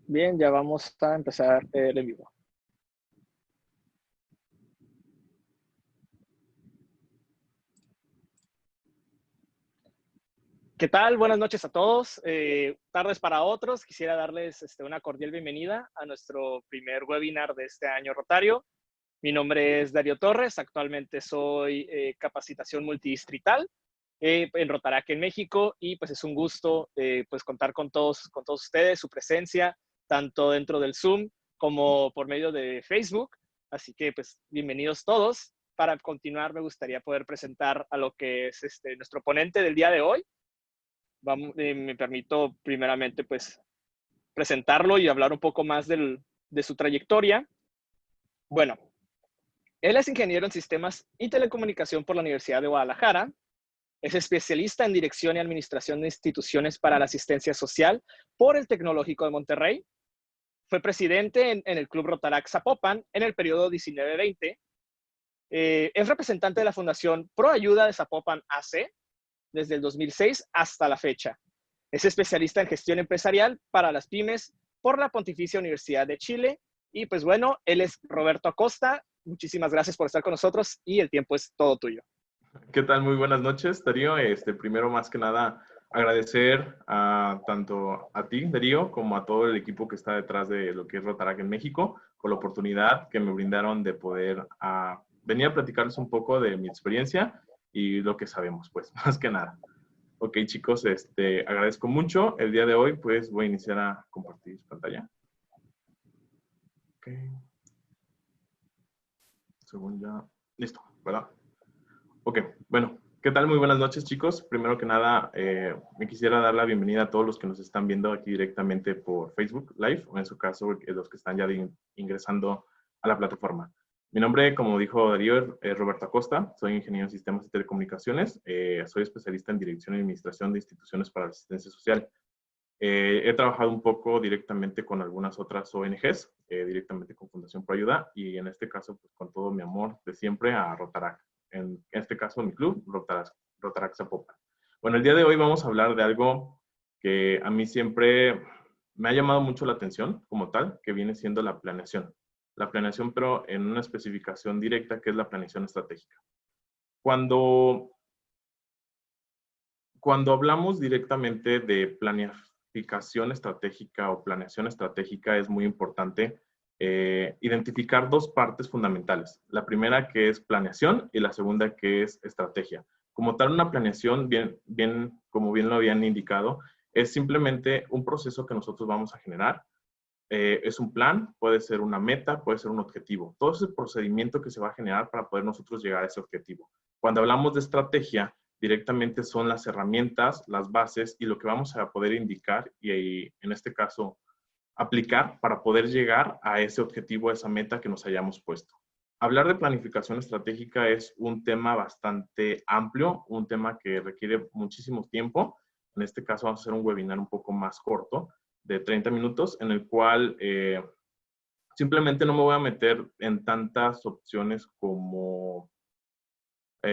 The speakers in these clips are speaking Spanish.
Bien, ya vamos a empezar el en vivo. ¿Qué tal? Buenas noches a todos. Tardes para otros. Quisiera darles una cordial bienvenida a nuestro primer webinar de este año Rotario. Mi nombre es Darío Torres. Actualmente soy capacitación multidistrital en Rotarac en México y pues es un gusto pues contar con todos ustedes, su presencia, tanto dentro del Zoom como por medio de Facebook. Así que pues bienvenidos todos. Para continuar me gustaría poder presentar a lo que es nuestro ponente del día de hoy. Me permito primeramente pues presentarlo y hablar un poco más de su trayectoria. Bueno, él es ingeniero en sistemas y telecomunicación por la Universidad de Guadalajara. Es especialista en dirección y administración de instituciones para la asistencia social por el Tecnológico de Monterrey. Fue presidente en el Club Rotarac Zapopan en el periodo 19-20. Es representante de la Fundación Pro Ayuda de Zapopan AC desde el 2006 hasta la fecha. Es especialista en gestión empresarial para las pymes por la Pontificia Universidad de Chile. Y pues bueno, él es Roberto Acosta. Muchísimas gracias por estar con nosotros y el tiempo es todo tuyo. ¿Qué tal? Muy buenas noches, Darío. Primero, más que nada, agradecer tanto a ti, Darío, como a todo el equipo que está detrás de lo que es Rotarac en México, por la oportunidad que me brindaron de poder venir a platicarles un poco de mi experiencia y lo que sabemos, pues, más que nada. Ok, chicos, agradezco mucho. El día de hoy, pues, voy a iniciar a compartir pantalla. Ok. Según ya... Listo, ¿verdad? Ok, bueno, ¿qué tal? Muy buenas noches, chicos. Primero que nada, me quisiera dar la bienvenida a todos los que nos están viendo aquí directamente por Facebook Live, o en su caso, los que están ya ingresando a la plataforma. Mi nombre, como dijo Darío, es Roberto Acosta. Soy ingeniero en sistemas y telecomunicaciones. Soy especialista en dirección y administración de instituciones para la asistencia social. He trabajado un poco directamente con algunas otras ONGs, directamente con Fundación Pro Ayuda, y en este caso, pues con todo mi amor de siempre a Rotarac. En este caso, mi club, Rotarac Zapopan. Bueno, el día de hoy vamos a hablar de algo que a mí siempre me ha llamado mucho la atención, como tal, que viene siendo la planeación. La planeación, pero en una especificación directa, que es la planeación estratégica. Cuando hablamos directamente de planificación estratégica o planeación estratégica, es muy importante identificar dos partes fundamentales. La primera, que es planeación, y la segunda, que es estrategia. Como tal, una planeación, como bien lo habían indicado, es simplemente un proceso que nosotros vamos a generar. Es un plan, puede ser una meta, puede ser un objetivo. Todo ese procedimiento que se va a generar para poder nosotros llegar a ese objetivo. Cuando hablamos de estrategia, directamente son las herramientas, las bases y lo que vamos a poder indicar y en este caso aplicar para poder llegar a ese objetivo, a esa meta que nos hayamos puesto. Hablar de planificación estratégica es un tema bastante amplio, un tema que requiere muchísimo tiempo. En este caso vamos a hacer un webinar un poco más corto, de 30 minutos, en el cual simplemente no me voy a meter en tantas opciones como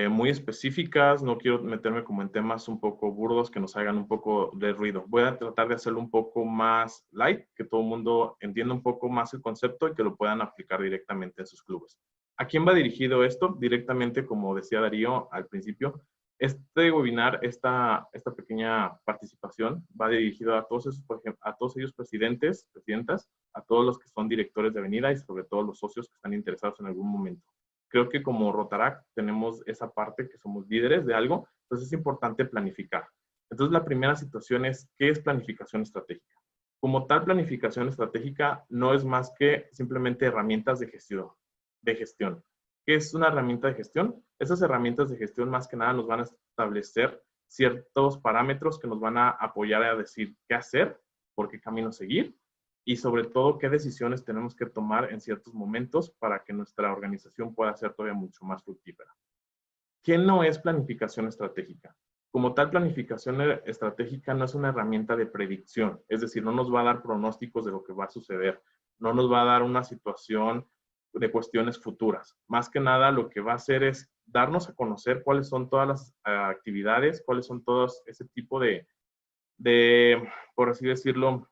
muy específicas, no quiero meterme como en temas un poco burdos que nos hagan un poco de ruido. Voy a tratar de hacerlo un poco más light, que todo el mundo entienda un poco más el concepto y que lo puedan aplicar directamente en sus clubes. ¿A quién va dirigido esto? Directamente, como decía Darío al principio, este webinar, esta pequeña participación va dirigido a todos esos, por ejemplo, a todos ellos presidentes, presidentas, a todos los que son directores de avenida y sobre todo los socios que están interesados en algún momento. Creo que como Rotarac tenemos esa parte que somos líderes de algo, entonces es importante planificar. Entonces la primera situación es, ¿qué es planificación estratégica? Como tal, planificación estratégica no es más que simplemente herramientas de gestión. ¿Qué es una herramienta de gestión? Esas herramientas de gestión más que nada nos van a establecer ciertos parámetros que nos van a apoyar a decir qué hacer, por qué camino seguir, y sobre todo qué decisiones tenemos que tomar en ciertos momentos para que nuestra organización pueda ser todavía mucho más fructífera. ¿Qué no es planificación estratégica? Como tal, planificación estratégica no es una herramienta de predicción, es decir, no nos va a dar pronósticos de lo que va a suceder, no nos va a dar una situación de cuestiones futuras. Más que nada, lo que va a hacer es darnos a conocer cuáles son todas las actividades, cuáles son todos ese tipo de, por así decirlo,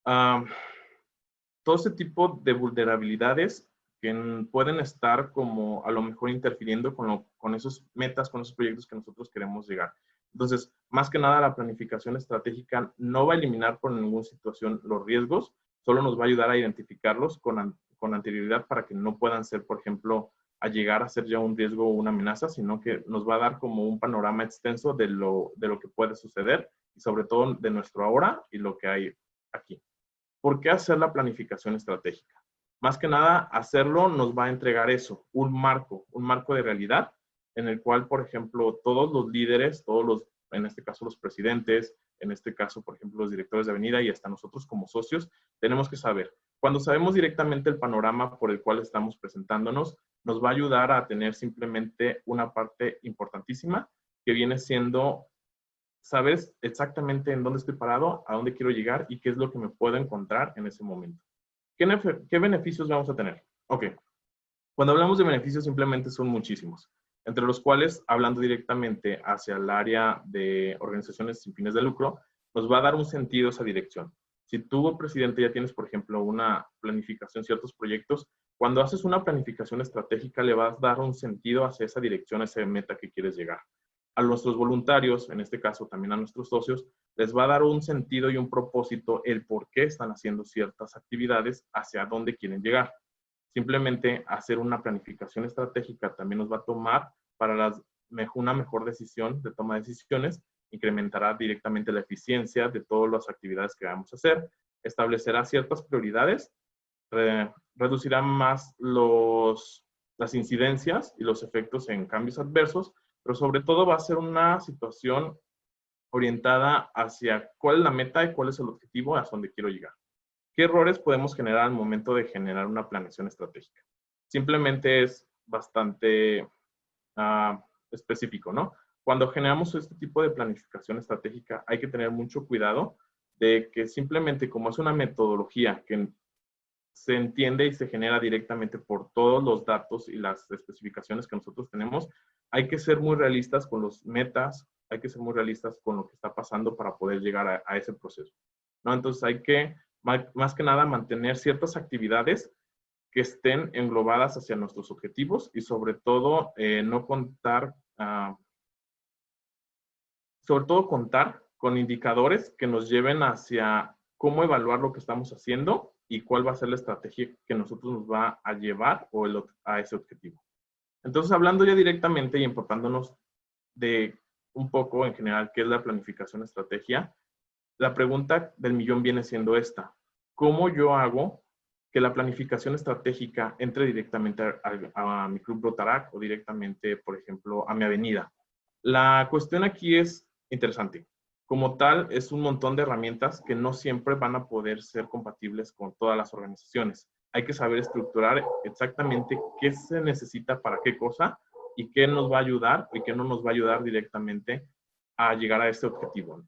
todo ese tipo de vulnerabilidades que pueden estar como a lo mejor interfiriendo con esos metas, con esos proyectos que nosotros queremos llegar. Entonces, más que nada, la planificación estratégica no va a eliminar por ninguna situación los riesgos, solo nos va a ayudar a identificarlos con anterioridad para que no puedan ser, por ejemplo, a llegar a ser ya un riesgo o una amenaza, sino que nos va a dar como un panorama extenso de lo que puede suceder y sobre todo de nuestro ahora y lo que hay aquí. ¿Por qué hacer la planificación estratégica? Más que nada, hacerlo nos va a entregar eso, un marco de realidad en el cual, por ejemplo, todos los líderes, en este caso los presidentes, en este caso, por ejemplo, los directores de avenida y hasta nosotros como socios, tenemos que saber. Cuando sabemos directamente el panorama por el cual estamos presentándonos, nos va a ayudar a tener simplemente una parte importantísima que viene siendo sabes exactamente en dónde estoy parado, a dónde quiero llegar y qué es lo que me puedo encontrar en ese momento. ¿Qué beneficios vamos a tener? Ok, cuando hablamos de beneficios simplemente son muchísimos, entre los cuales, hablando directamente hacia el área de organizaciones sin fines de lucro, nos va a dar un sentido esa dirección. Si tú, presidente, ya tienes, por ejemplo, una planificación, ciertos proyectos, cuando haces una planificación estratégica le vas a dar un sentido hacia esa dirección, a esa meta que quieres llegar. A nuestros voluntarios, en este caso también a nuestros socios, les va a dar un sentido y un propósito el por qué están haciendo ciertas actividades, hacia dónde quieren llegar. Simplemente hacer una planificación estratégica también nos va a tomar para una mejor decisión de toma de decisiones, incrementará directamente la eficiencia de todas las actividades que vamos a hacer, establecerá ciertas prioridades, reducirá más las incidencias y los efectos en cambios adversos, pero sobre todo va a ser una situación orientada hacia cuál es la meta y cuál es el objetivo hacia donde quiero llegar. ¿Qué errores podemos generar al momento de generar una planeación estratégica? Simplemente es bastante específico, ¿no? Cuando generamos este tipo de planificación estratégica hay que tener mucho cuidado de que simplemente como es una metodología que se entiende y se genera directamente por todos los datos y las especificaciones que nosotros tenemos, hay que ser muy realistas con los metas, hay que ser muy realistas con lo que está pasando para poder llegar a ese proceso, ¿no? Entonces hay que, más que nada, mantener ciertas actividades que estén englobadas hacia nuestros objetivos y sobre todo contar con indicadores que nos lleven hacia cómo evaluar lo que estamos haciendo y cuál va a ser la estrategia que nosotros nos va a llevar a ese objetivo. Entonces, hablando ya directamente y empapándonos de un poco en general qué es la planificación estrategia, la pregunta del millón viene siendo esta: ¿cómo yo hago que la planificación estratégica entre directamente a mi Club Rotaract o directamente, por ejemplo, a mi avenida? La cuestión aquí es interesante. Como tal, es un montón de herramientas que no siempre van a poder ser compatibles con todas las organizaciones. Hay que saber estructurar exactamente qué se necesita para qué cosa y qué nos va a ayudar y qué no nos va a ayudar directamente a llegar a este objetivo.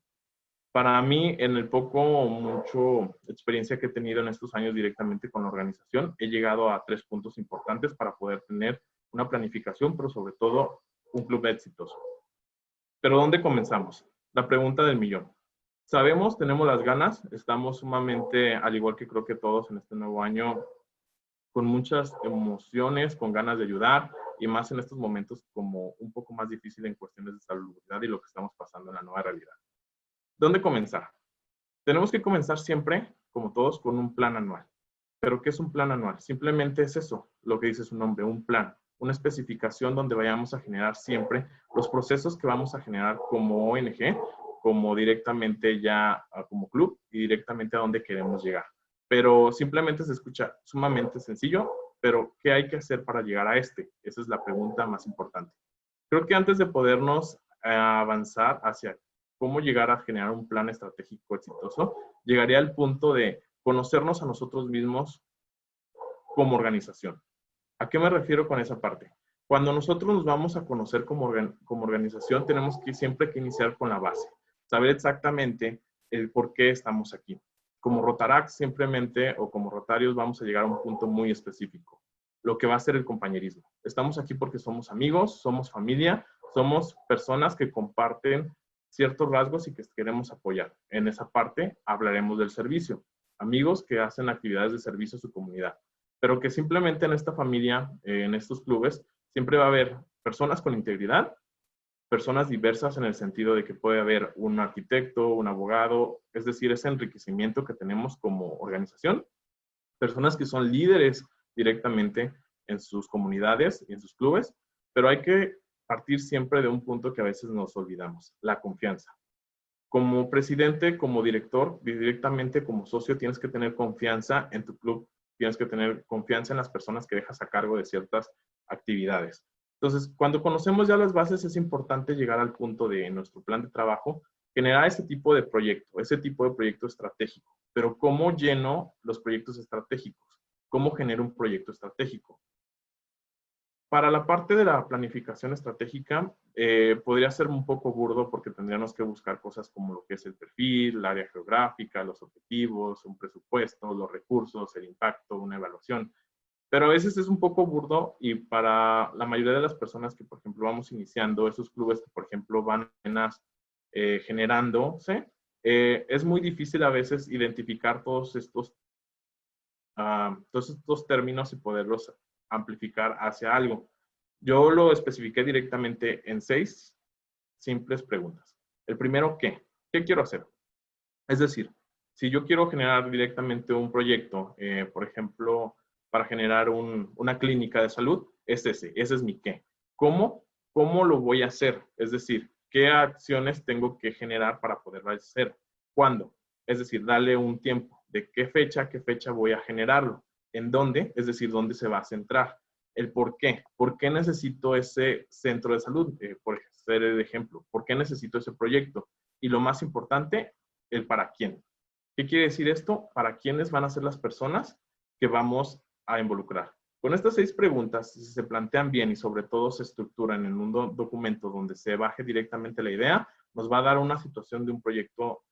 Para mí, en el poco o mucho experiencia que he tenido en estos años directamente con la organización, he llegado a 3 puntos importantes para poder tener una planificación, pero sobre todo un club exitoso. Pero ¿dónde comenzamos? La pregunta del millón. Sabemos, tenemos las ganas, estamos sumamente, al igual que creo que todos en este nuevo año, con muchas emociones, con ganas de ayudar y más en estos momentos como un poco más difícil en cuestiones de salubridad y lo que estamos pasando en la nueva realidad. ¿Dónde comenzar? Tenemos que comenzar siempre, como todos, con un plan anual. ¿Pero qué es un plan anual? Simplemente es eso, lo que dice su nombre, un plan, una especificación donde vayamos a generar siempre los procesos que vamos a generar como ONG, como directamente ya como club y directamente a donde queremos llegar. Pero simplemente se escucha sumamente sencillo, pero ¿qué hay que hacer para llegar a este? Esa es la pregunta más importante. Creo que antes de podernos avanzar hacia cómo llegar a generar un plan estratégico exitoso, llegaría al punto de conocernos a nosotros mismos como organización. ¿A qué me refiero con esa parte? Cuando nosotros nos vamos a conocer como organización, tenemos que siempre que iniciar con la base, saber exactamente el por qué estamos aquí. Como Rotaract, simplemente, o como Rotarios, vamos a llegar a un punto muy específico, lo que va a ser el compañerismo. Estamos aquí porque somos amigos, somos familia, somos personas que comparten ciertos rasgos y que queremos apoyar. En esa parte hablaremos del servicio. amigos que hacen actividades de servicio a su comunidad, pero que simplemente en esta familia, en estos clubes, siempre va a haber personas con integridad, personas diversas en el sentido de que puede haber un arquitecto, un abogado, es decir, ese enriquecimiento que tenemos como organización, personas que son líderes directamente en sus comunidades y en sus clubes, pero hay que partir siempre de un punto que a veces nos olvidamos, la confianza. Como presidente, como director, directamente como socio, tienes que tener confianza en tu club, tienes que tener confianza en las personas que dejas a cargo de ciertas actividades. Entonces, cuando conocemos ya las bases, es importante llegar al punto de nuestro plan de trabajo, generar ese tipo de proyecto estratégico. Pero ¿cómo lleno los proyectos estratégicos? ¿Cómo genero un proyecto estratégico? Para la parte de la planificación estratégica, podría ser un poco burdo porque tendríamos que buscar cosas como lo que es el perfil, el área geográfica, los objetivos, un presupuesto, los recursos, el impacto, una evaluación. Pero a veces es un poco burdo y para la mayoría de las personas que, por ejemplo, vamos iniciando esos clubes que, por ejemplo, van apenas generándose, es muy difícil a veces identificar todos estos términos y poderlos amplificar hacia algo. Yo lo especifiqué directamente en 6 simples preguntas. El primero, ¿qué? ¿Qué quiero hacer? Es decir, si yo quiero generar directamente un proyecto, por ejemplo, para generar una clínica de salud, ese es mi qué. ¿Cómo? ¿Cómo lo voy a hacer? Es decir, ¿qué acciones tengo que generar para poderlo hacer? ¿Cuándo? Es decir, darle un tiempo. ¿De qué fecha a qué fecha voy a generarlo? ¿En dónde? Es decir, ¿dónde se va a centrar? El por qué. ¿Por qué necesito ese centro de salud? Por ser el ejemplo. ¿Por qué necesito ese proyecto? Y lo más importante, el para quién. ¿Qué quiere decir esto? ¿Para quiénes van a ser las personas que vamos a involucrar? Con estas 6 preguntas, si se plantean bien y sobre todo se estructuran en un documento donde se baje directamente la idea, nos va a dar una situación de un proyecto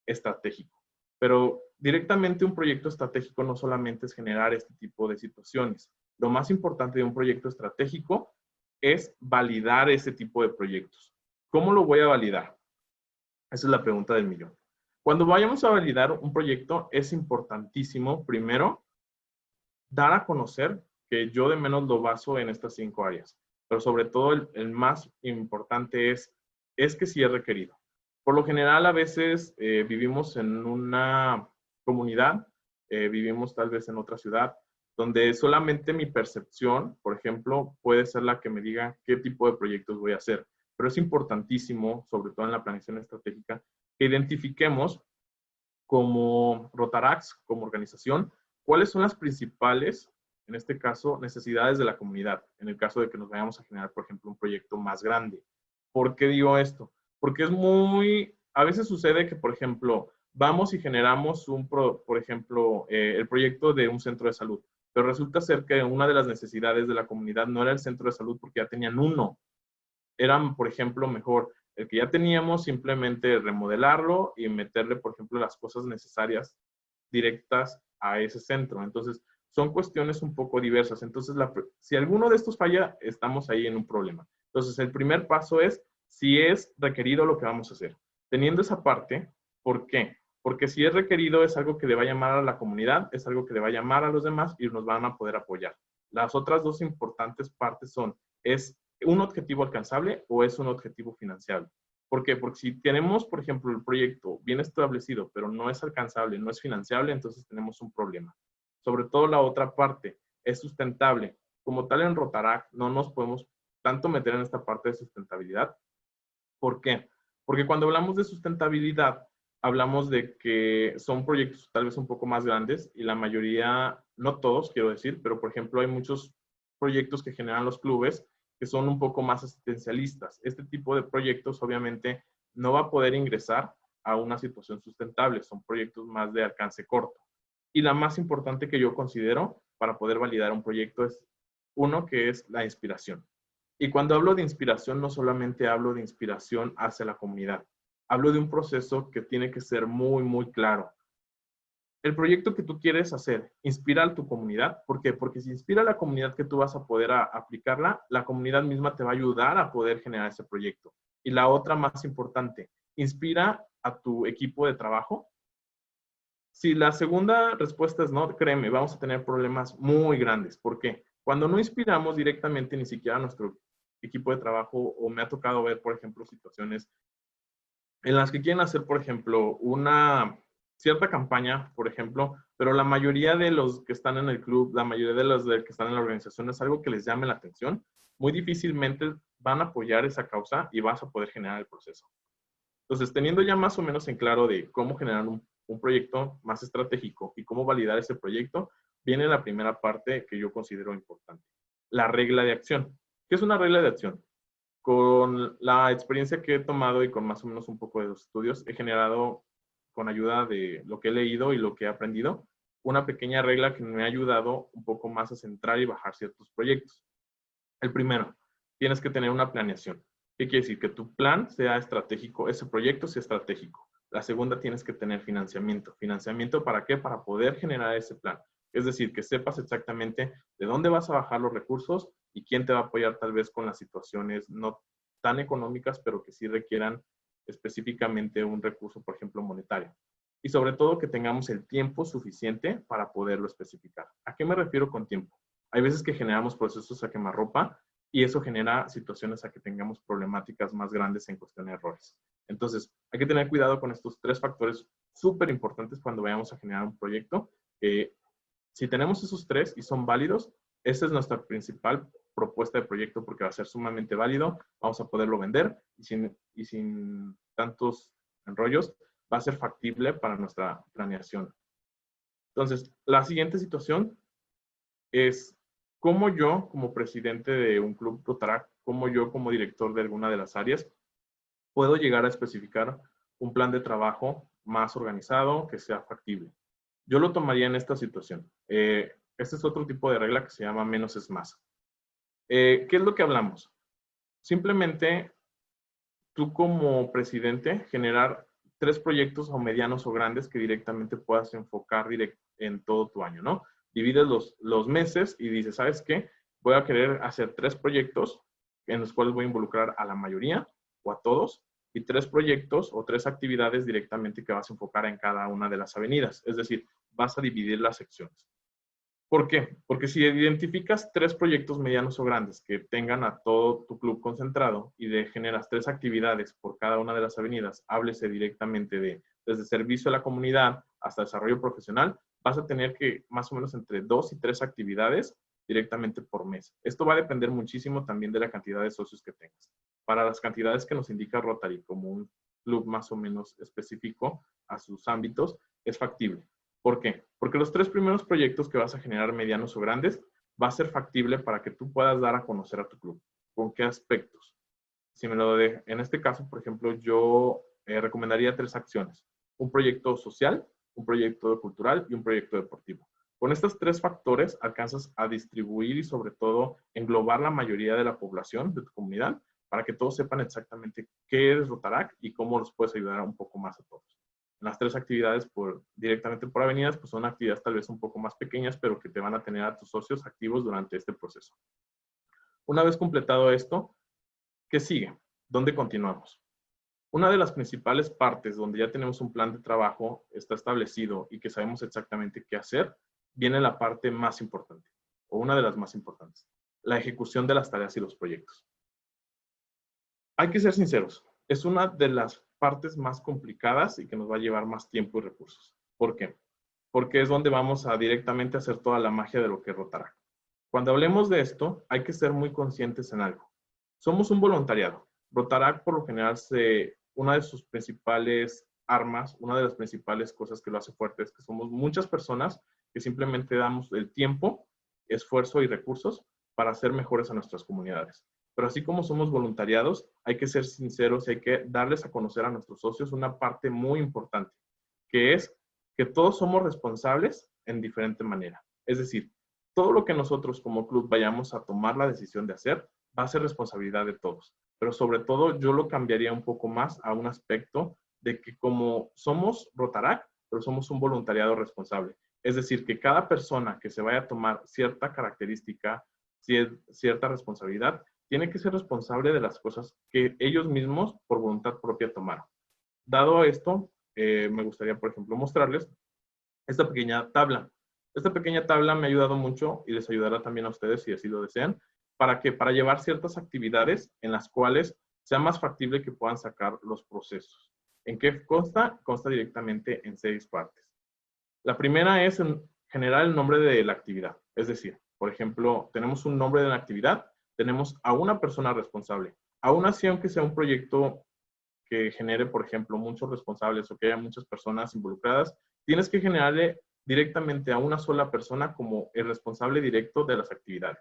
estratégico. Pero directamente un proyecto estratégico no solamente es generar este tipo de situaciones. Lo más importante de un proyecto estratégico es validar ese tipo de proyectos. ¿Cómo lo voy a validar? Esa es la pregunta del millón. Cuando vayamos a validar un proyecto, es importantísimo, primero, dar a conocer que yo de menos lo baso en estas 5 áreas. Pero sobre todo, el más importante es que sí es requerido. Por lo general, a veces vivimos en una comunidad, vivimos tal vez en otra ciudad, donde solamente mi percepción, por ejemplo, puede ser la que me diga qué tipo de proyectos voy a hacer. Pero es importantísimo, sobre todo en la planeación estratégica, que identifiquemos como Rotaract, como organización, cuáles son las principales, en este caso, necesidades de la comunidad, en el caso de que nos vayamos a generar, por ejemplo, un proyecto más grande. ¿Por qué digo esto? Porque a veces sucede que, por ejemplo, vamos y generamos por ejemplo, el proyecto de un centro de salud, pero resulta ser que una de las necesidades de la comunidad no era el centro de salud porque ya tenían uno. Eran, por ejemplo, mejor el que ya teníamos, simplemente remodelarlo y meterle, por ejemplo, las cosas necesarias directas a ese centro. Entonces, son cuestiones un poco diversas. Entonces, si alguno de estos falla, estamos ahí en un problema. Entonces, el primer paso es si es requerido lo que vamos a hacer. Teniendo esa parte, ¿por qué? Porque si es requerido es algo que le va a llamar a la comunidad, es algo que le va a llamar a los demás y nos van a poder apoyar. Las otras 2 importantes partes son, ¿es un objetivo alcanzable o es un objetivo financiable? ¿Por qué? Porque si tenemos, por ejemplo, el proyecto bien establecido, pero no es alcanzable, no es financiable, entonces tenemos un problema. Sobre todo la otra parte, es sustentable. Como tal en Rotaract no nos podemos tanto meter en esta parte de sustentabilidad. ¿Por qué? Porque cuando hablamos de sustentabilidad, hablamos de que son proyectos tal vez un poco más grandes y la mayoría, no todos quiero decir, pero por ejemplo hay muchos proyectos que generan los clubes que son un poco más asistencialistas. Este tipo de proyectos obviamente no va a poder ingresar a una situación sustentable, son proyectos más de alcance corto. Y la más importante que yo considero para poder validar un proyecto es uno que es la inspiración. Y cuando hablo de inspiración, no solamente hablo de inspiración hacia la comunidad, hablo de un proceso que tiene que ser muy, muy claro. El proyecto que tú quieres hacer inspira a tu comunidad. ¿Por qué? Porque si inspira a la comunidad que tú vas a poder aplicarla, la comunidad misma te va a ayudar a poder generar ese proyecto. Y la otra más importante, inspira a tu equipo de trabajo. Si la segunda respuesta es no, créeme, vamos a tener problemas muy grandes. ¿Por qué? Cuando no inspiramos directamente ni siquiera a nuestro equipo de trabajo, o me ha tocado ver, por ejemplo, situaciones en las que quieren hacer, por ejemplo, una cierta campaña, por ejemplo, pero la mayoría de los que están en el club, la mayoría de los que están en la organización es algo que les llame la atención, muy difícilmente van a apoyar esa causa y vas a poder generar el proceso. Entonces, teniendo ya más o menos en claro de cómo generar un proyecto más estratégico y cómo validar ese proyecto, viene la primera parte que yo considero importante, la regla de acción. ¿Qué es una regla de acción? Con la experiencia que he tomado y con más o menos un poco de los estudios, he generado, con ayuda de lo que he leído y lo que he aprendido, una pequeña regla que me ha ayudado un poco más a centrar y bajar ciertos proyectos. El primero, tienes que tener una planeación. ¿Qué quiere decir? Que tu plan sea estratégico, ese proyecto sea estratégico. La segunda, tienes que tener financiamiento. ¿Financiamiento para qué? Para poder generar ese plan. Es decir, que sepas exactamente de dónde vas a bajar los recursos y quién te va a apoyar tal vez con las situaciones no tan económicas, pero que sí requieran específicamente un recurso, por ejemplo, monetario. Y sobre todo que tengamos el tiempo suficiente para poderlo especificar. ¿A qué me refiero con tiempo? Hay veces que generamos procesos a quemarropa y eso genera situaciones a que tengamos problemáticas más grandes en cuestión de errores. Entonces, hay que tener cuidado con estos tres factores súper importantes cuando vayamos a generar un proyecto. Si tenemos esos tres y son válidos, esa es nuestra principal propuesta de proyecto porque va a ser sumamente válido, vamos a poderlo vender y sin tantos enrollos, va a ser factible para nuestra planeación. Entonces, la siguiente situación es cómo yo, como presidente de un club Rotaract, cómo yo, como director de alguna de las áreas, puedo llegar a especificar un plan de trabajo más organizado, que sea factible. Yo lo tomaría en esta situación. Este es otro tipo de regla que se llama menos es más. ¿Qué es lo que hablamos? Simplemente tú como presidente generar 3 proyectos o medianos o grandes que directamente puedas enfocar en todo tu año, ¿no? Divides los meses y dices, ¿sabes qué? Voy a querer hacer 3 proyectos en los cuales voy a involucrar a la mayoría o a todos y 3 proyectos o 3 actividades directamente que vas a enfocar en cada una de las avenidas. Es decir, vas a dividir las secciones. ¿Por qué? Porque si identificas 3 proyectos medianos o grandes que tengan a todo tu club concentrado y generas 3 actividades por cada una de las avenidas, háblese directamente desde servicio a la comunidad hasta desarrollo profesional, vas a tener que más o menos entre 2 y 3 actividades directamente por mes. Esto va a depender muchísimo también de la cantidad de socios que tengas. Para las cantidades que nos indica Rotary como un club más o menos específico a sus ámbitos, es factible. ¿Por qué? Porque los 3 primeros proyectos que vas a generar, medianos o grandes, va a ser factible para que tú puedas dar a conocer a tu club. ¿Con qué aspectos? Si me lo en este caso, por ejemplo, yo recomendaría 3 acciones. Un proyecto social, un proyecto cultural y un proyecto deportivo. Con estos 3 factores alcanzas a distribuir y sobre todo englobar la mayoría de la población de tu comunidad para que todos sepan exactamente qué es Rotaract y cómo los puedes ayudar un poco más a todos. Las 3 actividades directamente por avenidas, pues son actividades tal vez un poco más pequeñas, pero que te van a tener a tus socios activos durante este proceso. Una vez completado esto, ¿qué sigue? ¿Dónde continuamos? Una de las principales partes donde ya tenemos un plan de trabajo, está establecido y que sabemos exactamente qué hacer, viene la parte más importante, o una de las más importantes, la ejecución de las tareas y los proyectos. Hay que ser sinceros, es una de las partes más complicadas y que nos va a llevar más tiempo y recursos. ¿Por qué? Porque es donde vamos a directamente hacer toda la magia de lo que rotará. Cuando hablemos de esto, hay que ser muy conscientes en algo. Somos un voluntariado. Rotaract, por lo general, una de sus principales armas, una de las principales cosas que lo hace fuerte es que somos muchas personas que simplemente damos el tiempo, esfuerzo y recursos para hacer mejores a nuestras comunidades. Pero así como somos voluntariados, hay que ser sinceros y hay que darles a conocer a nuestros socios una parte muy importante, que es que todos somos responsables en diferente manera. Es decir, todo lo que nosotros como club vayamos a tomar la decisión de hacer va a ser responsabilidad de todos. Pero sobre todo yo lo cambiaría un poco más a un aspecto de que como somos Rotaract, pero somos un voluntariado responsable. Es decir, que cada persona que se vaya a tomar cierta característica, cierta responsabilidad, tiene que ser responsable de las cosas que ellos mismos por voluntad propia tomaron. Dado esto, me gustaría, por ejemplo, mostrarles esta pequeña tabla. Esta pequeña tabla me ha ayudado mucho y les ayudará también a ustedes si así lo desean. ¿Para qué? Para llevar ciertas actividades en las cuales sea más factible que puedan sacar los procesos. ¿En qué consta? Consta directamente en 6 partes. La primera es generar el nombre de la actividad. Es decir, por ejemplo, tenemos un nombre de la actividad, tenemos a una persona responsable. Aún así, aunque sea un proyecto que genere, por ejemplo, muchos responsables o que haya muchas personas involucradas, tienes que generarle directamente a una sola persona como el responsable directo de las actividades.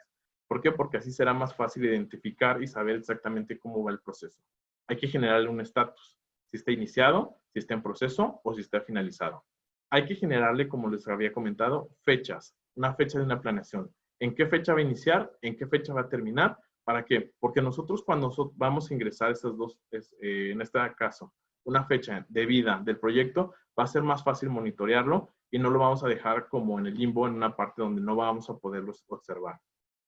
¿Por qué? Porque así será más fácil identificar y saber exactamente cómo va el proceso. Hay que generarle un estatus, si está iniciado, si está en proceso o si está finalizado. Hay que generarle, como les había comentado, fechas, una fecha de una planeación. ¿En qué fecha va a iniciar? ¿En qué fecha va a terminar? ¿Para qué? Porque nosotros cuando vamos a ingresar esas dos, en este caso, una fecha de vida del proyecto, va a ser más fácil monitorearlo y no lo vamos a dejar como en el limbo, en una parte donde no vamos a poderlos observar.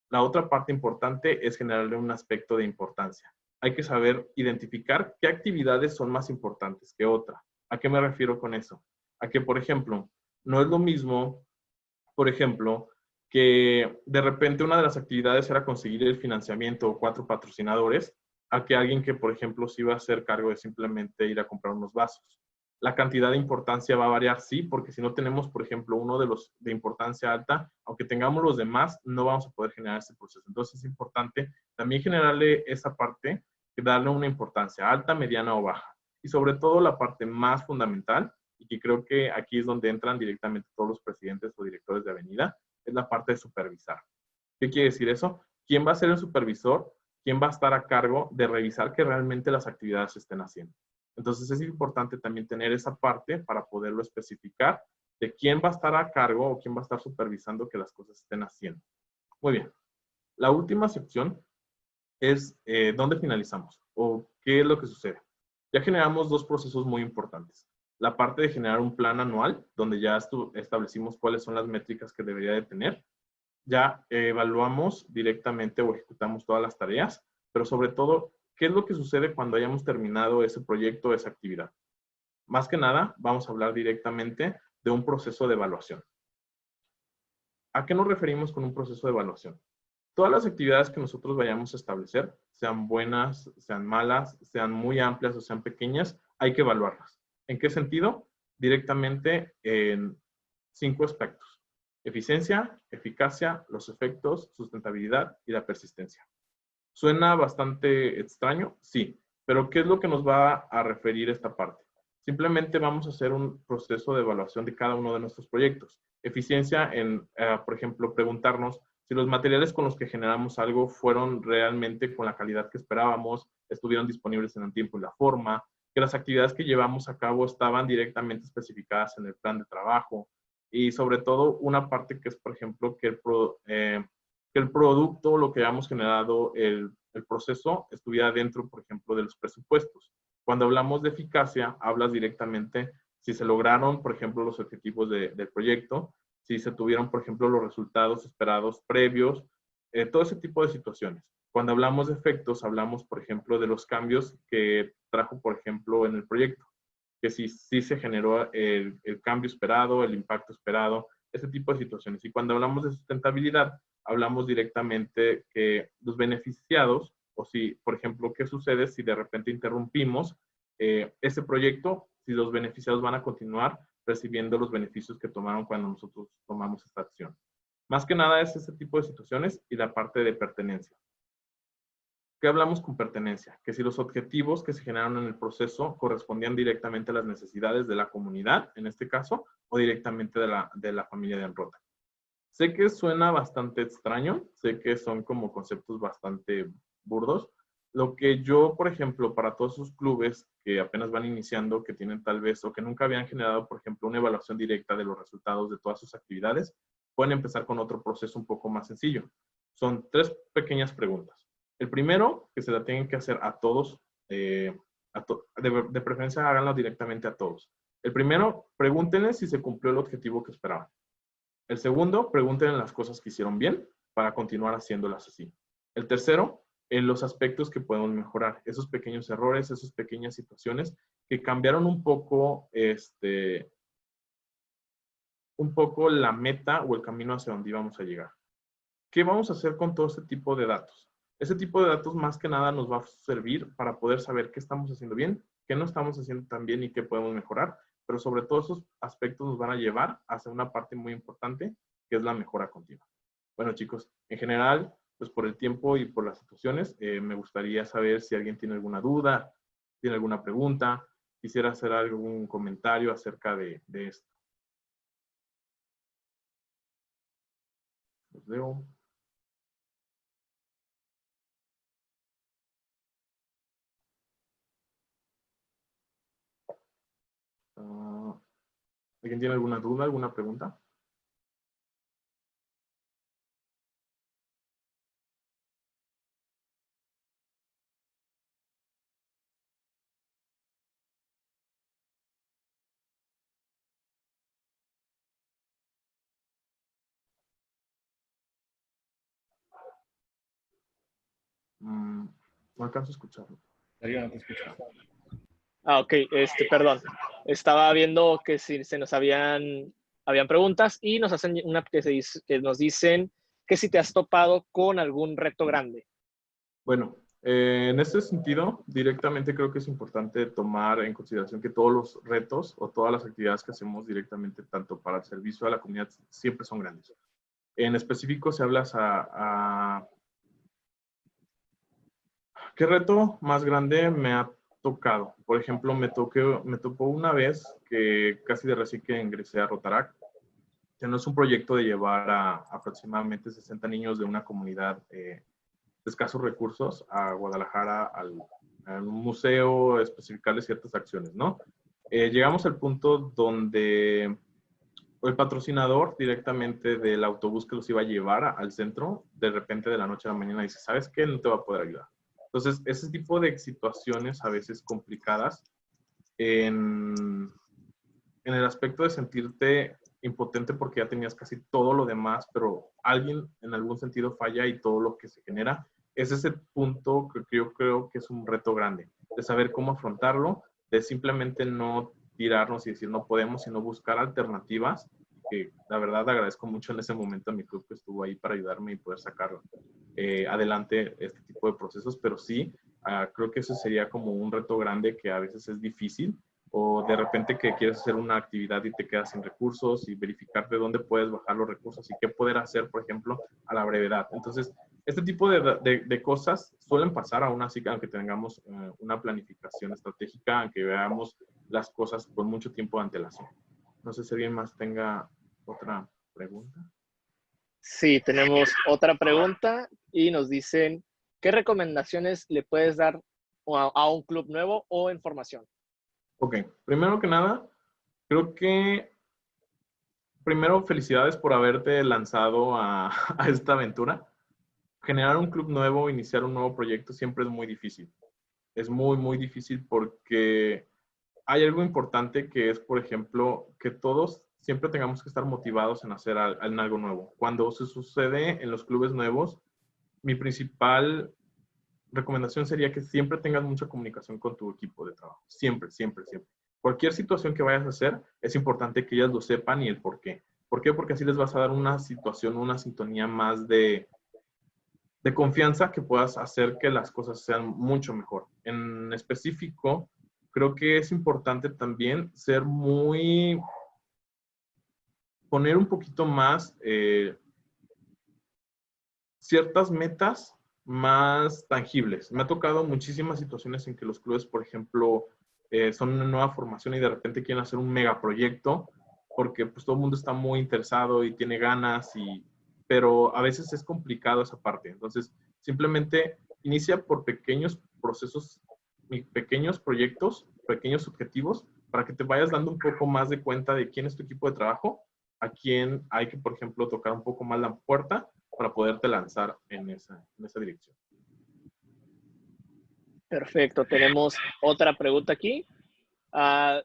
La otra parte importante es generarle un aspecto de importancia. Hay que saber identificar qué actividades son más importantes que otra. ¿A qué me refiero con eso? A que, por ejemplo, no es lo mismo, por ejemplo, que de repente una de las actividades era conseguir el financiamiento o 4 patrocinadores, a que alguien que, por ejemplo, se iba a hacer cargo de simplemente ir a comprar unos vasos. La cantidad de importancia va a variar, sí, porque si no tenemos, por ejemplo, uno de los de importancia alta, aunque tengamos los demás, no vamos a poder generar ese proceso. Entonces es importante también generarle esa parte, darle una importancia alta, mediana o baja. Y sobre todo la parte más fundamental, y que creo que aquí es donde entran directamente todos los presidentes o directores de avenida, es la parte de supervisar. ¿Qué quiere decir eso? ¿Quién va a ser el supervisor? ¿Quién va a estar a cargo de revisar que realmente las actividades se estén haciendo? Entonces es importante también tener esa parte para poderlo especificar de quién va a estar a cargo o quién va a estar supervisando que las cosas estén haciendo. Muy bien. La última sección es dónde finalizamos o qué es lo que sucede. Ya generamos 2 procesos muy importantes. La parte de generar un plan anual, donde ya establecimos cuáles son las métricas que debería de tener. Ya evaluamos directamente o ejecutamos todas las tareas, pero sobre todo, ¿qué es lo que sucede cuando hayamos terminado ese proyecto, esa actividad? Más que nada, vamos a hablar directamente de un proceso de evaluación. ¿A qué nos referimos con un proceso de evaluación? Todas las actividades que nosotros vayamos a establecer, sean buenas, sean malas, sean muy amplias o sean pequeñas, hay que evaluarlas. ¿En qué sentido? Directamente en 5 aspectos. Eficiencia, eficacia, los efectos, sustentabilidad y la persistencia. ¿Suena bastante extraño? Sí. Pero ¿qué es lo que nos va a referir esta parte? Simplemente vamos a hacer un proceso de evaluación de cada uno de nuestros proyectos. Eficiencia en, por ejemplo, preguntarnos si los materiales con los que generamos algo fueron realmente con la calidad que esperábamos, estuvieron disponibles en el tiempo y la forma, que las actividades que llevamos a cabo estaban directamente especificadas en el plan de trabajo y sobre todo una parte que es, por ejemplo, que el producto, lo que hayamos generado, el proceso estuviera dentro, por ejemplo, de los presupuestos. Cuando hablamos de eficacia, hablas directamente si se lograron, por ejemplo, los objetivos del proyecto, si se tuvieron, por ejemplo, los resultados esperados previos, todo ese tipo de situaciones. Cuando hablamos de efectos, hablamos, por ejemplo, de los cambios que trajo, por ejemplo, en el proyecto, que si se generó el cambio esperado, el impacto esperado, ese tipo de situaciones. Y cuando hablamos de sustentabilidad, hablamos directamente que los beneficiados, o si, por ejemplo, ¿qué sucede si de repente interrumpimos ese proyecto? Si los beneficiados van a continuar recibiendo los beneficios que tomaron cuando nosotros tomamos esta acción. Más que nada es ese tipo de situaciones y la parte de pertenencia. ¿Qué hablamos con pertenencia? Que si los objetivos que se generaron en el proceso correspondían directamente a las necesidades de la comunidad, en este caso, o directamente de la familia de Enrota. Sé que suena bastante extraño, sé que son como conceptos bastante burdos. Lo que yo, por ejemplo, para todos esos clubes que apenas van iniciando, que tienen tal vez o que nunca habían generado, por ejemplo, una evaluación directa de los resultados de todas sus actividades, pueden empezar con otro proceso un poco más sencillo. Son 3 pequeñas preguntas. El primero, que se la tienen que hacer a todos, de preferencia háganlo directamente a todos. El primero, pregúntenle si se cumplió el objetivo que esperaban. El segundo, pregúntenle las cosas que hicieron bien para continuar haciéndolas así. El tercero, en los aspectos que podemos mejorar, esos pequeños errores, esas pequeñas situaciones que cambiaron un poco un poco la meta o el camino hacia donde íbamos a llegar. ¿Qué vamos a hacer con todo este tipo de datos? Ese tipo de datos más que nada nos va a servir para poder saber qué estamos haciendo bien, qué no estamos haciendo tan bien y qué podemos mejorar, pero sobre todo esos aspectos nos van a llevar hacia una parte muy importante, que es la mejora continua. Bueno, chicos, en general, pues por el tiempo y por las situaciones, me gustaría saber si alguien tiene alguna duda, tiene alguna pregunta, quisiera hacer algún comentario acerca de esto. Los leo. ¿Alguien tiene alguna duda, alguna pregunta? No alcanzo a escucharlo. Darío, no te escucho. Ok, perdón. Estaba viendo que si se nos habían preguntas y nos hacen una que nos dicen que si te has topado con algún reto grande. Bueno, en este sentido, directamente creo que es importante tomar en consideración que todos los retos o todas las actividades que hacemos directamente, tanto para el servicio a la comunidad, siempre son grandes. En específico, si hablas ¿qué reto más grande me ha tocado? Por ejemplo, me tocó una vez que casi de recién que ingresé a Rotaract. Tenemos un proyecto de llevar a aproximadamente 60 niños de una comunidad de escasos recursos a Guadalajara, a un museo, especificarles ciertas acciones, ¿no? Llegamos al punto donde el patrocinador directamente del autobús que los iba a llevar al centro, de repente de la noche a la mañana dice, ¿sabes qué? No te va a poder ayudar. Entonces, ese tipo de situaciones a veces complicadas en el aspecto de sentirte impotente porque ya tenías casi todo lo demás, pero alguien en algún sentido falla y todo lo que se genera, es ese punto que yo creo que es un reto grande, de saber cómo afrontarlo, de simplemente no tirarnos y decir no podemos, sino buscar alternativas, que la verdad agradezco mucho en ese momento a mi club que estuvo ahí para ayudarme y poder sacar adelante este tipo de procesos, pero sí, creo que eso sería como un reto grande que a veces es difícil, o de repente que quieres hacer una actividad y te quedas sin recursos y verificar de dónde puedes bajar los recursos y qué poder hacer, por ejemplo, a la brevedad. Entonces, este tipo de cosas suelen pasar aún así, aunque tengamos una planificación estratégica, aunque veamos las cosas con mucho tiempo de antelación. No sé si alguien más tenga otra pregunta. Sí, tenemos otra pregunta y nos dicen, ¿qué recomendaciones le puedes dar a un club nuevo o en formación? Ok, primero que nada, creo que primero felicidades por haberte lanzado a esta aventura. Generar un club nuevo, iniciar un nuevo proyecto siempre es muy difícil. Es muy, muy difícil porque hay algo importante que es, por ejemplo, que todos siempre tengamos que estar motivados en hacer en algo nuevo. Cuando se sucede en los clubes nuevos, mi principal recomendación sería que siempre tengas mucha comunicación con tu equipo de trabajo. Siempre, siempre, siempre. Cualquier situación que vayas a hacer, es importante que ellas lo sepan y el por qué. ¿Por qué? Porque así les vas a dar una situación, una sintonía más de confianza que puedas hacer que las cosas sean mucho mejor. En específico, creo que es importante también ser poner un poquito más ciertas metas más tangibles. Me ha tocado muchísimas situaciones en que los clubes, por ejemplo, son una nueva formación y de repente quieren hacer un megaproyecto porque pues todo el mundo está muy interesado y tiene ganas, pero a veces es complicado esa parte. Entonces, simplemente inicia por pequeños procesos, pequeños proyectos, pequeños objetivos, para que te vayas dando un poco más de cuenta de quién es tu equipo de trabajo, a quién hay que, por ejemplo, tocar un poco más la puerta para poderte lanzar en esa dirección. Perfecto, tenemos otra pregunta aquí.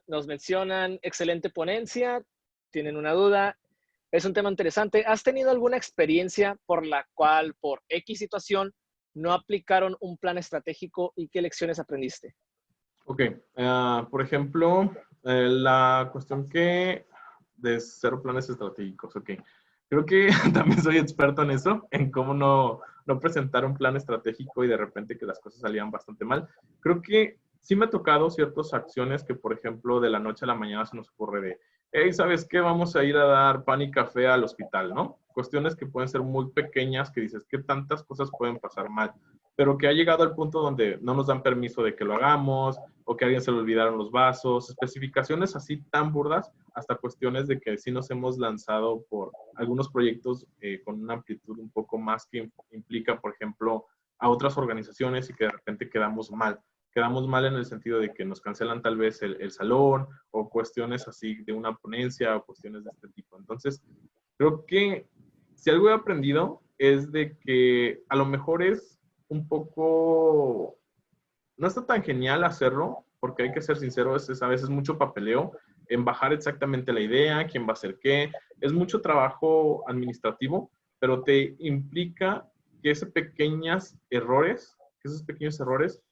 Nos mencionan, excelente ponencia, tienen una duda. Es un tema interesante. ¿Has tenido alguna experiencia por la cual, por X situación, no aplicaron un plan estratégico y qué lecciones aprendiste? Ok, por ejemplo, la cuestión que De cero planes estratégicos, ok. Creo que también soy experto en eso, en cómo no presentar un plan estratégico y de repente que las cosas salían bastante mal. Creo que sí me ha tocado ciertas acciones que, por ejemplo, de la noche a la mañana se nos ocurre de, hey, ¿sabes qué? Vamos a ir a dar pan y café al hospital, ¿no? Cuestiones que pueden ser muy pequeñas, que dices, ¿qué tantas cosas pueden pasar mal? Pero que ha llegado al punto donde no nos dan permiso de que lo hagamos, o que a alguien se le olvidaron los vasos, especificaciones así tan burdas, hasta cuestiones de que sí nos hemos lanzado por algunos proyectos con una amplitud un poco más que implica, por ejemplo, a otras organizaciones y que de repente quedamos mal. Quedamos mal en el sentido de que nos cancelan tal vez el salón o cuestiones así de una ponencia o cuestiones de este tipo. Entonces, creo que si algo he aprendido es de que a lo mejor es un poco, no está tan genial hacerlo, porque hay que ser sincero, es a veces mucho papeleo en bajar exactamente la idea, quién va a hacer qué. Es mucho trabajo administrativo, pero te implica que esos pequeños errores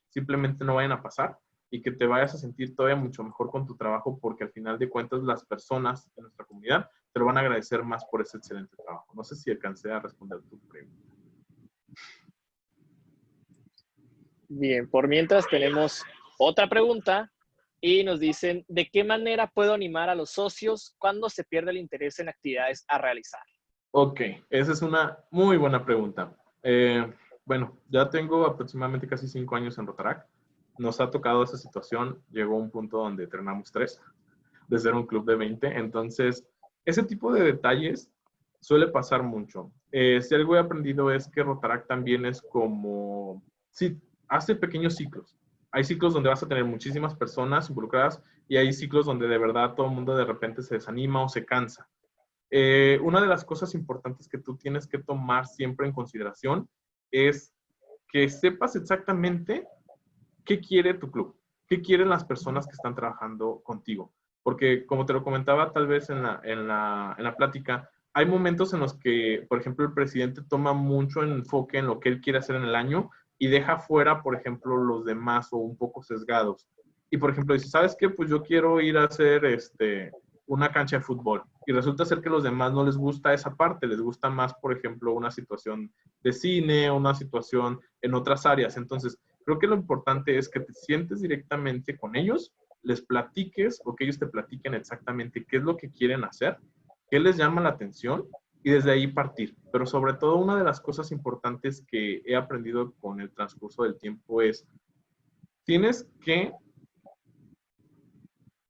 simplemente no vayan a pasar y que te vayas a sentir todavía mucho mejor con tu trabajo, porque al final de cuentas las personas de nuestra comunidad te lo van a agradecer más por ese excelente trabajo. No sé si alcancé a responder tu pregunta. Bien, por mientras tenemos otra pregunta y nos dicen, ¿de qué manera puedo animar a los socios cuando se pierde el interés en actividades a realizar? Ok, esa es una muy buena pregunta. Bueno, ya tengo aproximadamente casi 5 años en Rotaract. Nos ha tocado esa situación. Llegó un punto donde entrenamos 3, de ser un club de 20. Entonces, ese tipo de detalles suele pasar mucho. Si algo he aprendido es que Rotaract también es como, sí, hace pequeños ciclos. Hay ciclos donde vas a tener muchísimas personas involucradas y hay ciclos donde de verdad todo el mundo de repente se desanima o se cansa. Una de las cosas importantes que tú tienes que tomar siempre en consideración es que sepas exactamente qué quiere tu club, qué quieren las personas que están trabajando contigo. Porque como te lo comentaba tal vez en la plática, hay momentos en los que, por ejemplo, el presidente toma mucho enfoque en lo que él quiere hacer en el año y deja fuera, por ejemplo, los demás o un poco sesgados. Y, por ejemplo, dice, ¿sabes qué? Pues yo quiero ir a hacer una cancha de fútbol. Y resulta ser que a los demás no les gusta esa parte, les gusta más, por ejemplo, una situación de cine, una situación en otras áreas. Entonces, creo que lo importante es que te sientes directamente con ellos, les platiques o que ellos te platiquen exactamente qué es lo que quieren hacer, qué les llama la atención y desde ahí partir. Pero sobre todo, una de las cosas importantes que he aprendido con el transcurso del tiempo es, tienes que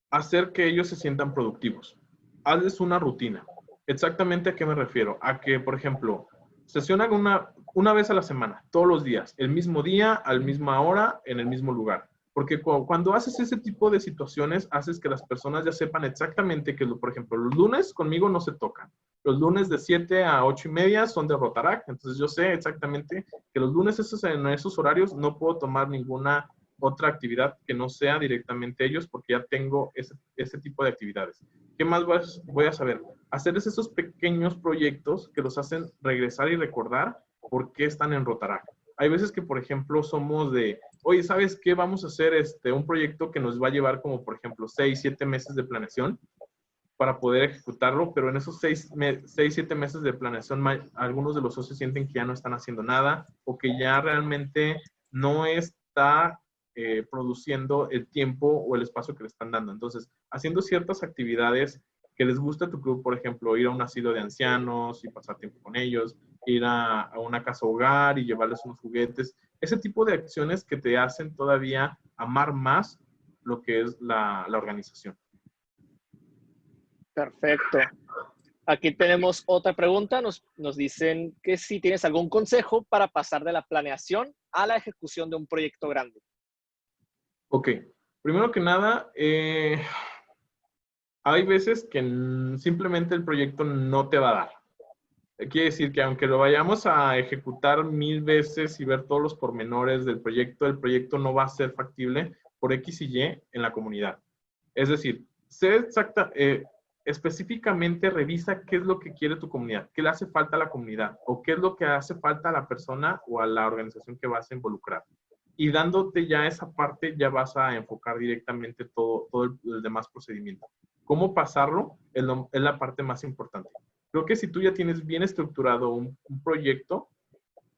hacer que ellos se sientan productivos. Hazles una rutina. ¿Exactamente a qué me refiero? A que, por ejemplo, sesionan una vez a la semana, todos los días, el mismo día, a la misma hora, en el mismo lugar. Porque cuando haces ese tipo de situaciones, haces que las personas ya sepan exactamente que, por ejemplo, los lunes conmigo no se tocan. Los lunes de 7 a 8 y media son de Rotaract. Entonces yo sé exactamente que los lunes en esos horarios no puedo tomar ninguna otra actividad que no sea directamente ellos, porque ya tengo ese tipo de actividades. ¿Qué más voy a saber? Hacerles esos pequeños proyectos que los hacen regresar y recordar por qué están en Rotaract. Hay veces que, por ejemplo, somos de, oye, ¿sabes qué? Vamos a hacer un proyecto que nos va a llevar como, por ejemplo, 6, 7 meses de planeación para poder ejecutarlo, pero en esos 6, 7 meses de planeación, algunos de los socios sienten que ya no están haciendo nada o que ya realmente no está produciendo el tiempo o el espacio que le están dando. Entonces, haciendo ciertas actividades que les gusta a tu club, por ejemplo, ir a un asilo de ancianos y pasar tiempo con ellos, ir a una casa hogar y llevarles unos juguetes, ese tipo de acciones que te hacen todavía amar más lo que es la organización. Perfecto. Aquí tenemos otra pregunta. Nos dicen que si tienes algún consejo para pasar de la planeación a la ejecución de un proyecto grande. Ok. Primero que nada, hay veces que simplemente el proyecto no te va a dar. Quiere decir que aunque lo vayamos a ejecutar 1000 veces y ver todos los pormenores del proyecto, el proyecto no va a ser factible por X y Y en la comunidad. Es decir, específicamente revisa qué es lo que quiere tu comunidad, qué le hace falta a la comunidad o qué es lo que hace falta a la persona o a la organización que vas a involucrar. Y dándote ya esa parte, ya vas a enfocar directamente todo el demás procedimiento. cómo pasarlo es la parte más importante. Creo que si tú ya tienes bien estructurado un proyecto,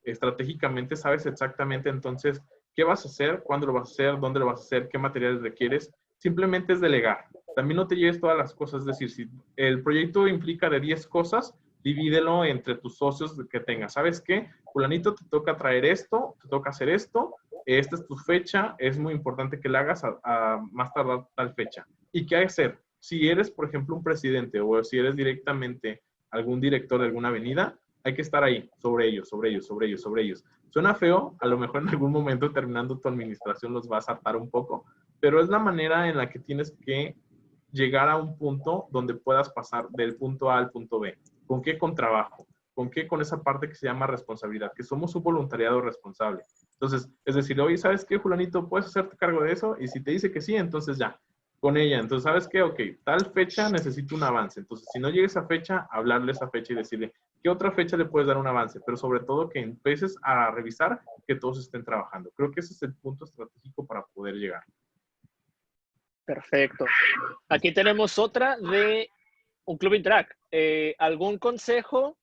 estratégicamente sabes exactamente entonces qué vas a hacer, cuándo lo vas a hacer, dónde lo vas a hacer, qué materiales requieres. Simplemente es delegar. También no te lleves todas las cosas, es decir, si el proyecto implica de 10 cosas, divídelo entre tus socios que tengas. ¿Sabes qué? Fulanito, te toca traer esto, te toca hacer esto, esta es tu fecha, es muy importante que la hagas a más tardar tal fecha. ¿Y qué hacer? Si eres, por ejemplo, un presidente o si eres directamente algún director de alguna avenida, hay que estar ahí, sobre ellos, sobre ellos, sobre ellos, sobre ellos. Suena feo, a lo mejor en algún momento terminando tu administración los vas a hartar un poco, pero es la manera en la que tienes que llegar a un punto donde puedas pasar del punto A al punto B. ¿Con qué? Con trabajo. ¿Con qué? Con esa parte que se llama responsabilidad, que somos un voluntariado responsable. Entonces, es decir, oye, ¿sabes qué, Julanito? ¿Puedes hacerte cargo de eso? Y si te dice que sí, entonces ya, con ella. Entonces, ¿sabes qué? Ok, tal fecha necesito un avance. Entonces, si no llega esa fecha, hablarle esa fecha y decirle, ¿qué otra fecha le puedes dar un avance? Pero sobre todo que empieces a revisar que todos estén trabajando. Creo que ese es el punto estratégico para poder llegar. Perfecto. Aquí tenemos otra de un club Interact. ¿Algún consejo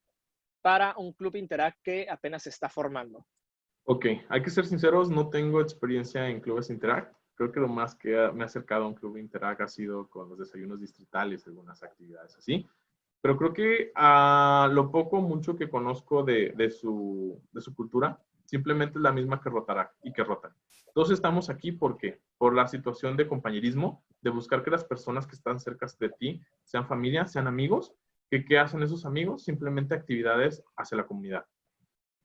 para un club Interact que apenas se está formando? Ok, hay que ser sinceros, no tengo experiencia en clubes Interact. Creo que lo más que me ha acercado a un club Interact ha sido con los desayunos distritales, algunas actividades así. Pero creo que a lo poco o mucho que conozco de su cultura, simplemente es la misma que Rotaract y que Rotary. Todos estamos aquí porque por la situación de compañerismo, de buscar que las personas que están cerca de ti sean familia, sean amigos, que ¿qué hacen esos amigos? Simplemente actividades hacia la comunidad.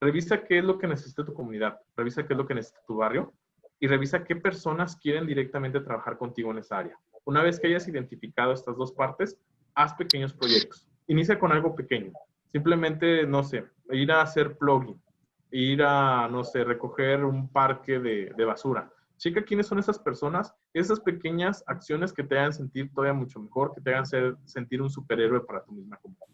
Revisa qué es lo que necesita tu comunidad, revisa qué es lo que necesita tu barrio y revisa qué personas quieren directamente trabajar contigo en esa área. Una vez que hayas identificado estas dos partes, haz pequeños proyectos. Inicia con algo pequeño. Simplemente, no sé, ir a hacer plugin, ir a, no sé, recoger un parque de basura. Checa quiénes son esas personas, esas pequeñas acciones que te hagan sentir todavía mucho mejor, que te hagan sentir un superhéroe para tu misma comunidad.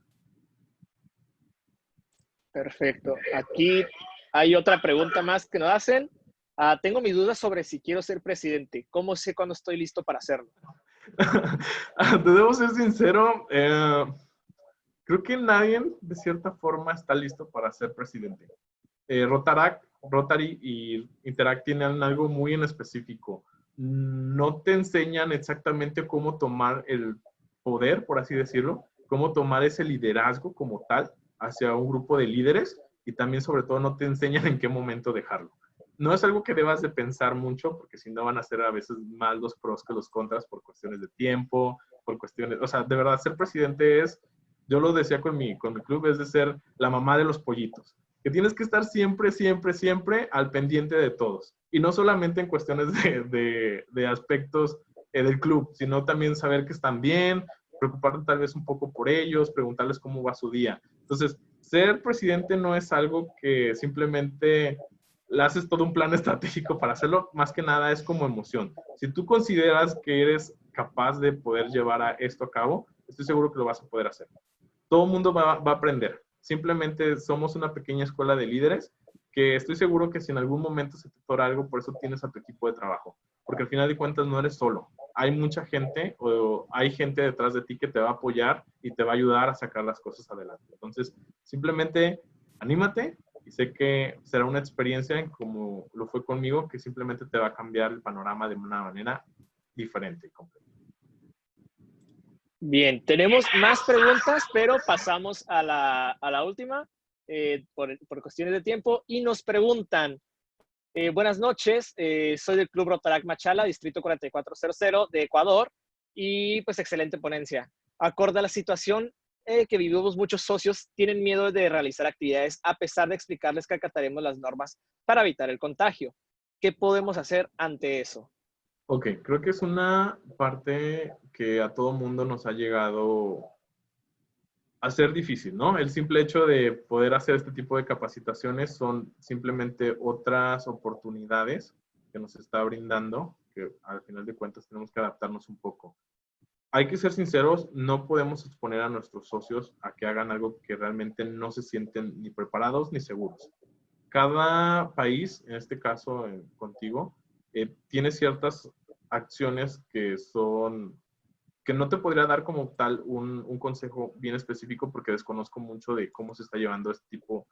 Perfecto. Aquí hay otra pregunta más que nos hacen. Tengo mis dudas sobre si quiero ser presidente. ¿Cómo sé cuándo estoy listo para hacerlo? Te debo ser sincero, creo que nadie de cierta forma está listo para ser presidente. Rotary y Interact tienen algo muy en específico. No te enseñan exactamente cómo tomar el poder, por así decirlo, cómo tomar ese liderazgo como tal hacia un grupo de líderes y también sobre todo no te enseñan en qué momento dejarlo. No es algo que debas de pensar mucho porque si no van a ser a veces más los pros que los contras por cuestiones de tiempo, por cuestiones, o sea, de verdad ser presidente es, yo lo decía con mi club, es de ser la mamá de los pollitos, que tienes que estar siempre, siempre, siempre al pendiente de todos. Y no solamente en cuestiones de aspectos del club, sino también saber que están bien, preocuparte tal vez un poco por ellos, preguntarles cómo va su día. Entonces, ser presidente no es algo que simplemente le haces todo un plan estratégico para hacerlo, más que nada es como emoción. Si tú consideras que eres capaz de poder llevar a esto a cabo, estoy seguro que lo vas a poder hacer. Todo el mundo va a aprender. Simplemente somos una pequeña escuela de líderes que estoy seguro que si en algún momento se te atora algo, por eso tienes a tu equipo de trabajo. Porque al final de cuentas no eres solo. Hay mucha gente o hay gente detrás de ti que te va a apoyar y te va a ayudar a sacar las cosas adelante. Entonces, simplemente anímate y sé que será una experiencia como lo fue conmigo, que simplemente te va a cambiar el panorama de una manera diferente y completa. Bien, tenemos más preguntas, pero pasamos a la última por cuestiones de tiempo y nos preguntan, buenas noches, soy del Club Rotaract Machala, Distrito 4400 de Ecuador y pues excelente ponencia. Acorde a la situación que vivimos, muchos socios tienen miedo de realizar actividades a pesar de explicarles que acataremos las normas para evitar el contagio. ¿Qué podemos hacer ante eso? Ok, creo que es una parte que a todo mundo nos ha llegado a ser difícil, ¿no? El simple hecho de poder hacer este tipo de capacitaciones son simplemente otras oportunidades que nos está brindando, que al final de cuentas tenemos que adaptarnos un poco. Hay que ser sinceros, no podemos exponer a nuestros socios a que hagan algo que realmente no se sienten ni preparados ni seguros. Cada país, en este caso contigo, tiene ciertas acciones que son que no te podría dar como tal un consejo bien específico porque desconozco mucho de cómo se está llevando este tipo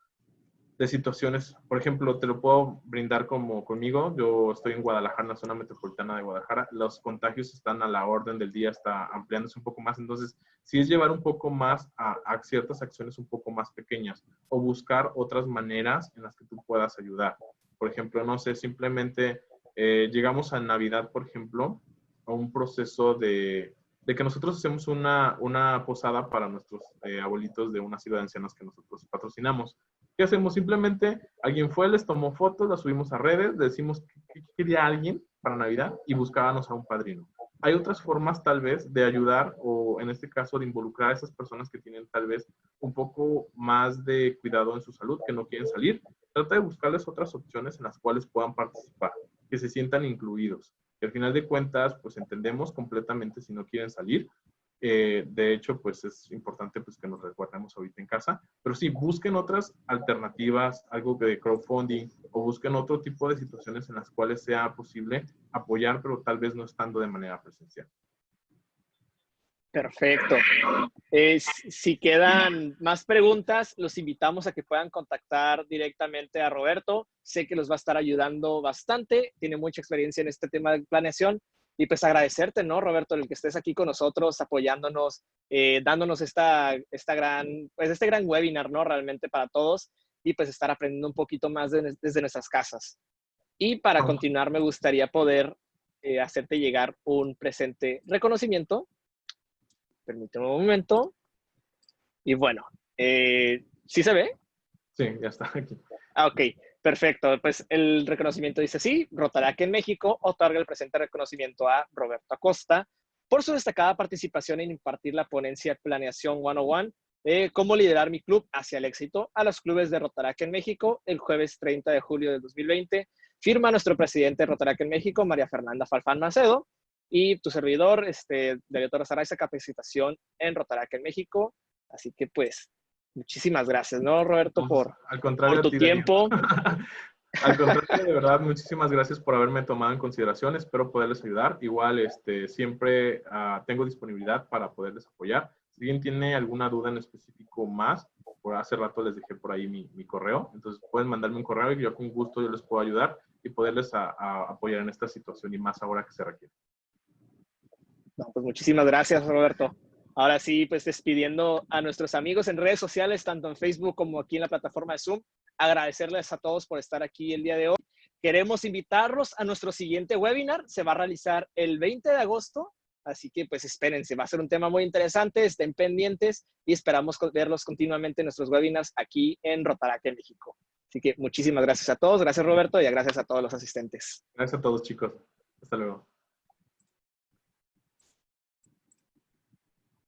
de situaciones. Por ejemplo, te lo puedo brindar como conmigo. Yo estoy en Guadalajara, en la zona metropolitana de Guadalajara. Los contagios están a la orden del día, está ampliándose un poco más. Entonces, sí es llevar un poco más a ciertas acciones un poco más pequeñas o buscar otras maneras en las que tú puedas ayudar. Por ejemplo, no sé, simplemente llegamos a Navidad, por ejemplo, a un proceso de que nosotros hacemos una posada para nuestros abuelitos de una ciudad de ancianos que nosotros patrocinamos. ¿Qué hacemos? Simplemente alguien fue, les tomó fotos, las subimos a redes, decimos que quería alguien para Navidad y buscábamos a un padrino. Hay otras formas tal vez de ayudar o en este caso de involucrar a esas personas que tienen tal vez un poco más de cuidado en su salud, que no quieren salir. Trata de buscarles otras opciones en las cuales puedan participar, que se sientan incluidos. Que al final de cuentas, pues entendemos completamente si no quieren salir. De hecho, pues es importante pues, que nos resguardemos ahorita en casa, pero sí, busquen otras alternativas, algo de crowdfunding, o busquen otro tipo de situaciones en las cuales sea posible apoyar, pero tal vez no estando de manera presencial. Perfecto. Si quedan más preguntas, los invitamos a que puedan contactar directamente a Roberto. Sé que los va a estar ayudando bastante, tiene mucha experiencia en este tema de planeación. Y pues agradecerte, ¿no, Roberto, el que estés aquí con nosotros, apoyándonos, dándonos este gran webinar, ¿no? Realmente para todos y pues estar aprendiendo un poquito más desde nuestras casas. Y para continuar, me gustaría poder hacerte llegar un presente reconocimiento. Permíteme un momento. Y bueno, ¿sí se ve? Sí, ya está aquí. Ok, perfecto. Pues el reconocimiento dice así: Rotaract en México otorga el presente reconocimiento a Roberto Acosta por su destacada participación en impartir la ponencia Planeación 101, cómo liderar mi club hacia el éxito a los clubes de Rotaract en México el jueves 30 de julio de 2020. Firma nuestro presidente de Rotaract en México, María Fernanda Falfán Macedo, y tu servidor, Darío Torres Araiza, capacitación en Rotaract en México. Así que pues, muchísimas gracias, ¿no, Roberto, por tu tiempo? Al contrario, de verdad, muchísimas gracias por haberme tomado en consideración. Espero poderles ayudar. Igual, siempre tengo disponibilidad para poderles apoyar. Si alguien tiene alguna duda en específico más, por hace rato les dejé por ahí mi correo. Entonces, pueden mandarme un correo y yo con gusto yo les puedo ayudar y poderles apoyar en esta situación y más ahora que se requiere. No, pues muchísimas gracias, Roberto. Ahora sí, pues despidiendo a nuestros amigos en redes sociales, tanto en Facebook como aquí en la plataforma de Zoom, agradecerles a todos por estar aquí el día de hoy. Queremos invitarlos a nuestro siguiente webinar. Se va a realizar el 20 de agosto, así que pues espérense, va a ser un tema muy interesante, estén pendientes y esperamos verlos continuamente en nuestros webinars aquí en Rotaract en México. Así que muchísimas gracias a todos, gracias Roberto y gracias a todos los asistentes. Gracias a todos, chicos. Hasta luego.